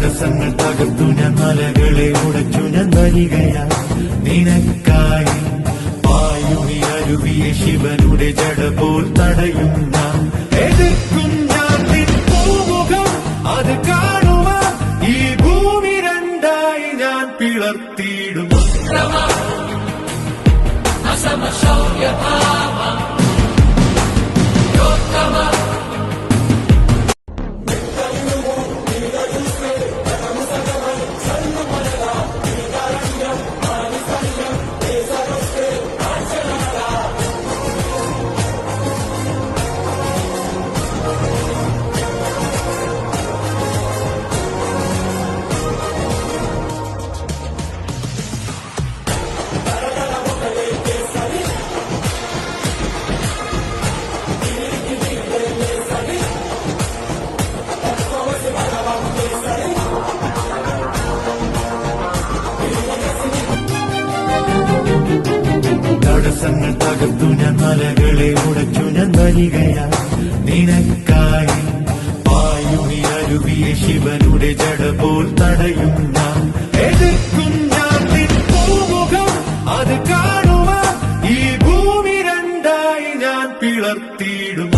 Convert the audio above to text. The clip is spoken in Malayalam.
തടസ്സങ്ങൾ തകർത്തു ഞാൻ മലകളെ ഉടച്ചു ഞാൻ വരികയാ നിനക്കായി വായുവി അരുവിയെ ശിവനുടെ ജട പോൽ തടയും ഞാൻ എതിർക്കും ഞാൻ നിൻ പൂമുഖം അത് കാണുവാൻ ഈ ഭൂമി രണ്ടായി ഞാൻ പിളർത്തിയിടും തടസ്സങ്ങൾ തകർത്തു ഞാൻ മലകളെ ഉടച്ചു ഞാൻ വരികയാ നിനക്കായി വായുവി അരുവിയെ ശിവനുടെ ജട പോൽ തടയും ഞാൻ എതിർക്കും ഞാൻ നിൻ പൂമുഖം അത് കാണുവാൻ ഈ ഭൂമി രണ്ടായി ഞാൻ പിളർത്തിയിടും